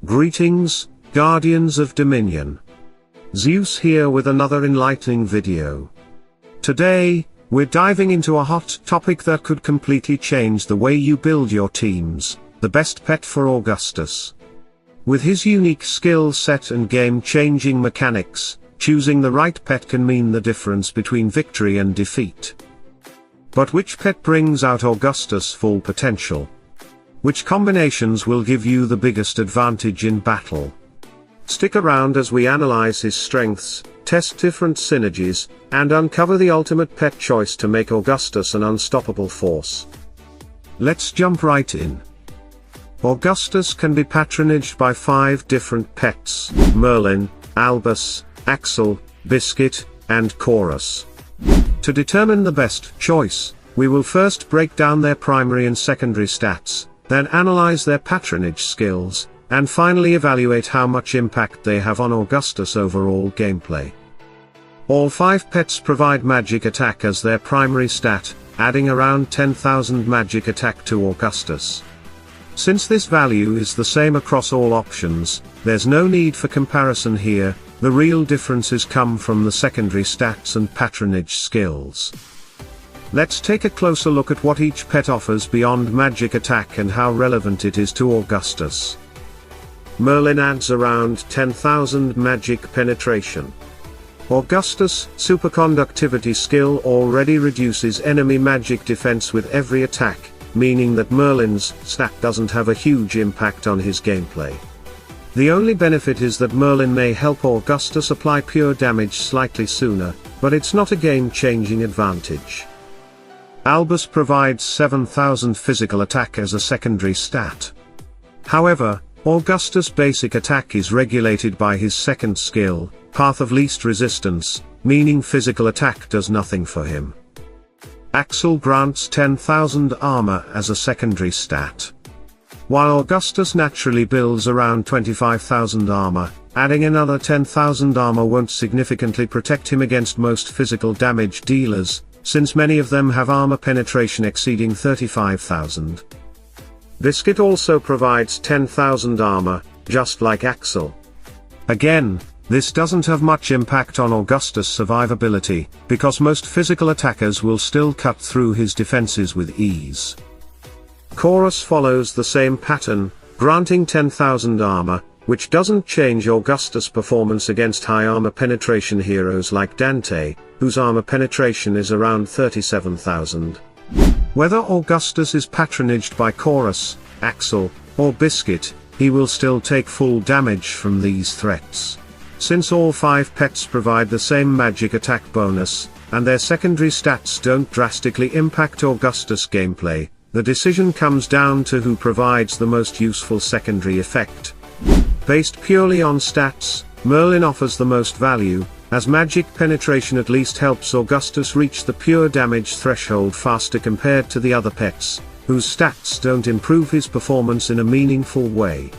Greetings, Guardians of Dominion. Zeus here with another enlightening video. Today, we're diving into a hot topic that could completely change the way you build your teams, the best pet for Augustus. With his unique skill set and game-changing mechanics, choosing the right pet can mean the difference between victory and defeat. But which pet brings out Augustus' full potential? Which combinations will give you the biggest advantage in battle? Stick around as we analyze his strengths, test different synergies, and uncover the ultimate pet choice to make Augustus an unstoppable force. Let's jump right in. Augustus can be patronaged by 5 different pets: Merlin, Albus, Axel, Biscuit, and Khorus. To determine the best choice, we will first break down their primary and secondary stats, then analyze their patronage skills, and finally evaluate how much impact they have on Augustus' overall gameplay. All 5 pets provide magic attack as their primary stat, adding around 10,000 magic attack to Augustus. Since this value is the same across all options, there's no need for comparison here. The real differences come from the secondary stats and patronage skills. Let's take a closer look at what each pet offers beyond magic attack and how relevant it is to Augustus. Merlin adds around 10,000 magic penetration. Augustus' superconductivity skill already reduces enemy magic defense with every attack, meaning that Merlin's stat doesn't have a huge impact on his gameplay. The only benefit is that Merlin may help Augustus apply pure damage slightly sooner, but it's not a game-changing advantage. Albus provides 7,000 physical attack as a secondary stat. However, Augustus' basic attack is regulated by his second skill, Path of Least Resistance, meaning physical attack does nothing for him. Axel grants 10,000 armor as a secondary stat. While Augustus naturally builds around 25,000 armor, adding another 10,000 armor won't significantly protect him against most physical damage dealers, since many of them have armor penetration exceeding 35,000. Biscuit also provides 10,000 armor, just like Axel. Again, this doesn't have much impact on Augustus' survivability, because most physical attackers will still cut through his defenses with ease. Khorus follows the same pattern, granting 10,000 armor, which doesn't change Augustus' performance against high armor penetration heroes like Dante, whose armor penetration is around 37,000. Whether Augustus is patronaged by Khorus, Axel, or Biscuit, he will still take full damage from these threats. Since all 5 pets provide the same magic attack bonus, and their secondary stats don't drastically impact Augustus' gameplay, the decision comes down to who provides the most useful secondary effect. Based purely on stats, Merlin offers the most value, as magic penetration at least helps Augustus reach the pure damage threshold faster compared to the other pets, whose stats don't improve his performance in a meaningful way.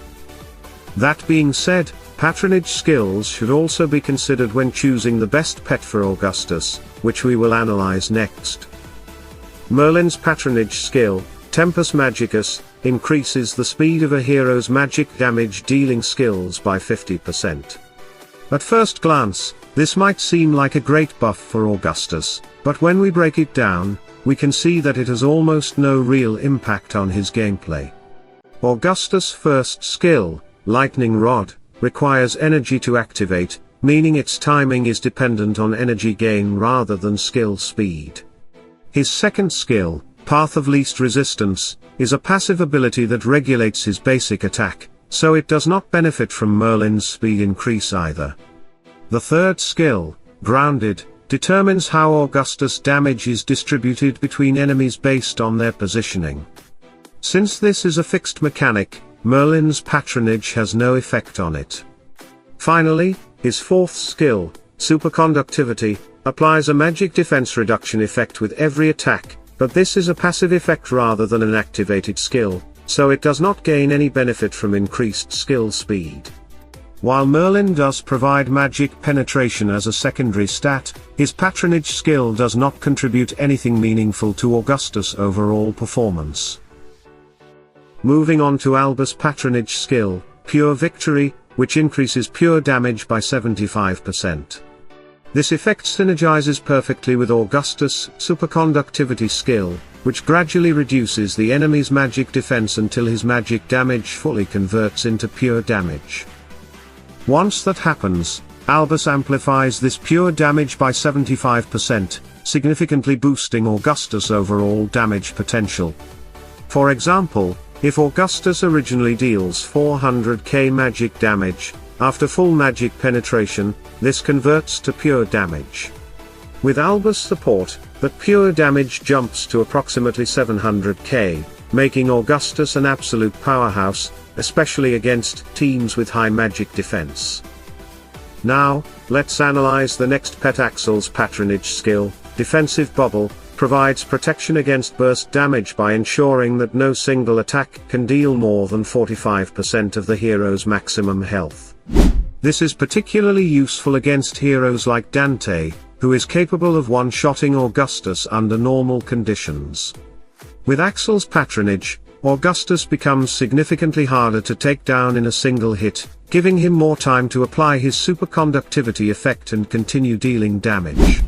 That being said, patronage skills should also be considered when choosing the best pet for Augustus, which we will analyze next. Merlin's patronage skill, Tempus Magicus, increases the speed of a hero's magic damage dealing skills by 50%. At first glance, this might seem like a great buff for Augustus, but when we break it down, we can see that it has almost no real impact on his gameplay. Augustus' first skill, Lightning Rod, requires energy to activate, meaning its timing is dependent on energy gain rather than skill speed. His second skill, Path of Least Resistance, is a passive ability that regulates his basic attack, so it does not benefit from Merlin's speed increase either. The third skill, Grounded, determines how Augustus' damage is distributed between enemies based on their positioning. Since this is a fixed mechanic, Merlin's patronage has no effect on it. Finally, his fourth skill, Superconductivity, applies a magic defense reduction effect with every attack, but this is a passive effect rather than an activated skill, so it does not gain any benefit from increased skill speed. While Merlin does provide magic penetration as a secondary stat, his patronage skill does not contribute anything meaningful to Augustus' overall performance. Moving on to Albus' patronage skill, pure victory, which increases pure damage by 75%. This effect synergizes perfectly with Augustus' superconductivity skill, which gradually reduces the enemy's magic defense until his magic damage fully converts into pure damage. Once that happens, Albus amplifies this pure damage by 75%, significantly boosting Augustus' overall damage potential. For example, if Augustus originally deals 400k magic damage, after full magic penetration, this converts to pure damage. With Albus' support, that pure damage jumps to approximately 700k, making Augustus an absolute powerhouse, especially against teams with high magic defense. Now, let's analyze the next pet. Axel's patronage skill, Defensive Bubble, provides protection against burst damage by ensuring that no single attack can deal more than 45% of the hero's maximum health. This is particularly useful against heroes like Dante, who is capable of one-shotting Augustus under normal conditions. With Axel's patronage, Augustus becomes significantly harder to take down in a single hit, giving him more time to apply his superconductivity effect and continue dealing damage.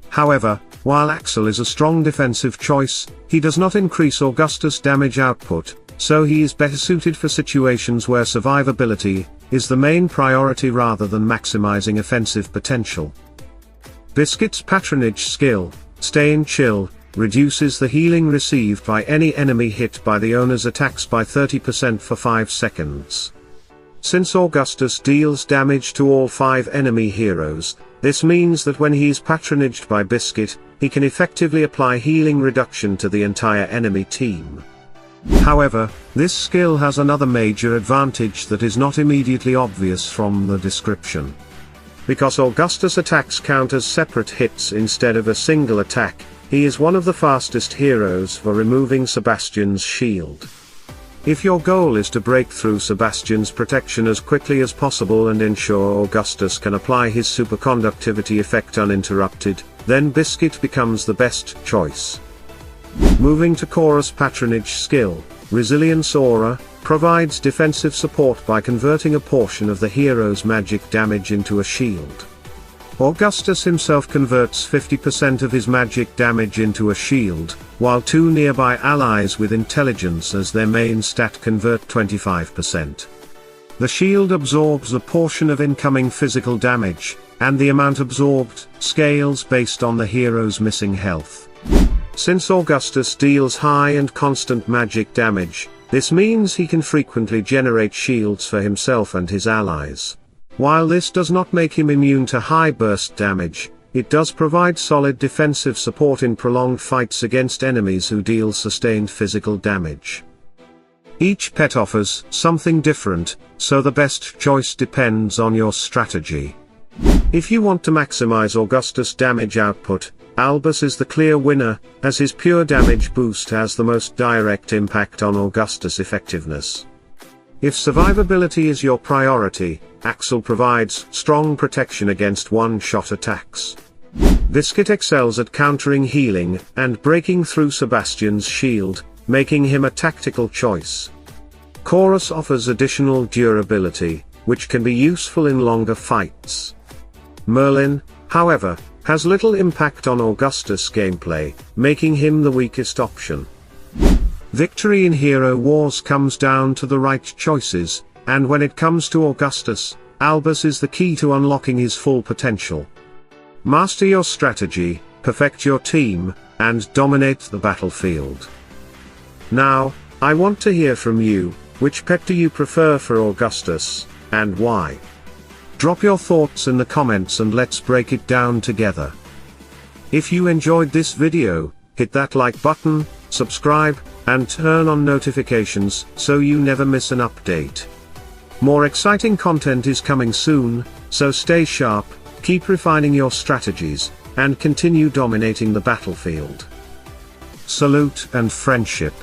However, while Axel is a strong defensive choice, he does not increase Augustus' damage output, so he is better suited for situations where survivability is the main priority rather than maximizing offensive potential. Biscuit's patronage skill, Stay in Chill, reduces the healing received by any enemy hit by the owner's attacks by 30% for 5 seconds. Since Augustus deals damage to all 5 enemy heroes, this means that when he is patronaged by Biscuit, he can effectively apply healing reduction to the entire enemy team. However, this skill has another major advantage that is not immediately obvious from the description. Because Augustus' attacks count as separate hits instead of a single attack, he is one of the fastest heroes for removing Sebastian's shield. If your goal is to break through Sebastian's protection as quickly as possible and ensure Augustus can apply his superconductivity effect uninterrupted, then Biscuit becomes the best choice. Moving to Khorus' patronage skill, Resilience Aura, provides defensive support by converting a portion of the hero's magic damage into a shield. Augustus himself converts 50% of his magic damage into a shield, while 2 nearby allies with intelligence as their main stat convert 25%. The shield absorbs a portion of incoming physical damage, and the amount absorbed scales based on the hero's missing health. Since Augustus deals high and constant magic damage, this means he can frequently generate shields for himself and his allies. While this does not make him immune to high burst damage, it does provide solid defensive support in prolonged fights against enemies who deal sustained physical damage. Each pet offers something different, so the best choice depends on your strategy. If you want to maximize Augustus' damage output, Albus is the clear winner, as his pure damage boost has the most direct impact on Augustus' effectiveness. If survivability is your priority, Axel provides strong protection against one-shot attacks. Biscuit excels at countering healing and breaking through Sebastian's shield, making him a tactical choice. Khorus offers additional durability, which can be useful in longer fights. Merlin, however, has little impact on Augustus' gameplay, making him the weakest option. Victory in Hero Wars comes down to the right choices, and when it comes to Augustus, Albus is the key to unlocking his full potential. Master your strategy, perfect your team, and dominate the battlefield. Now, I want to hear from you. Which pet do you prefer for Augustus, and why? Drop your thoughts in the comments and let's break it down together. If you enjoyed this video, hit that like button, subscribe, and turn on notifications so you never miss an update. More exciting content is coming soon, so stay sharp, keep refining your strategies, and continue dominating the battlefield. Salute and friendship.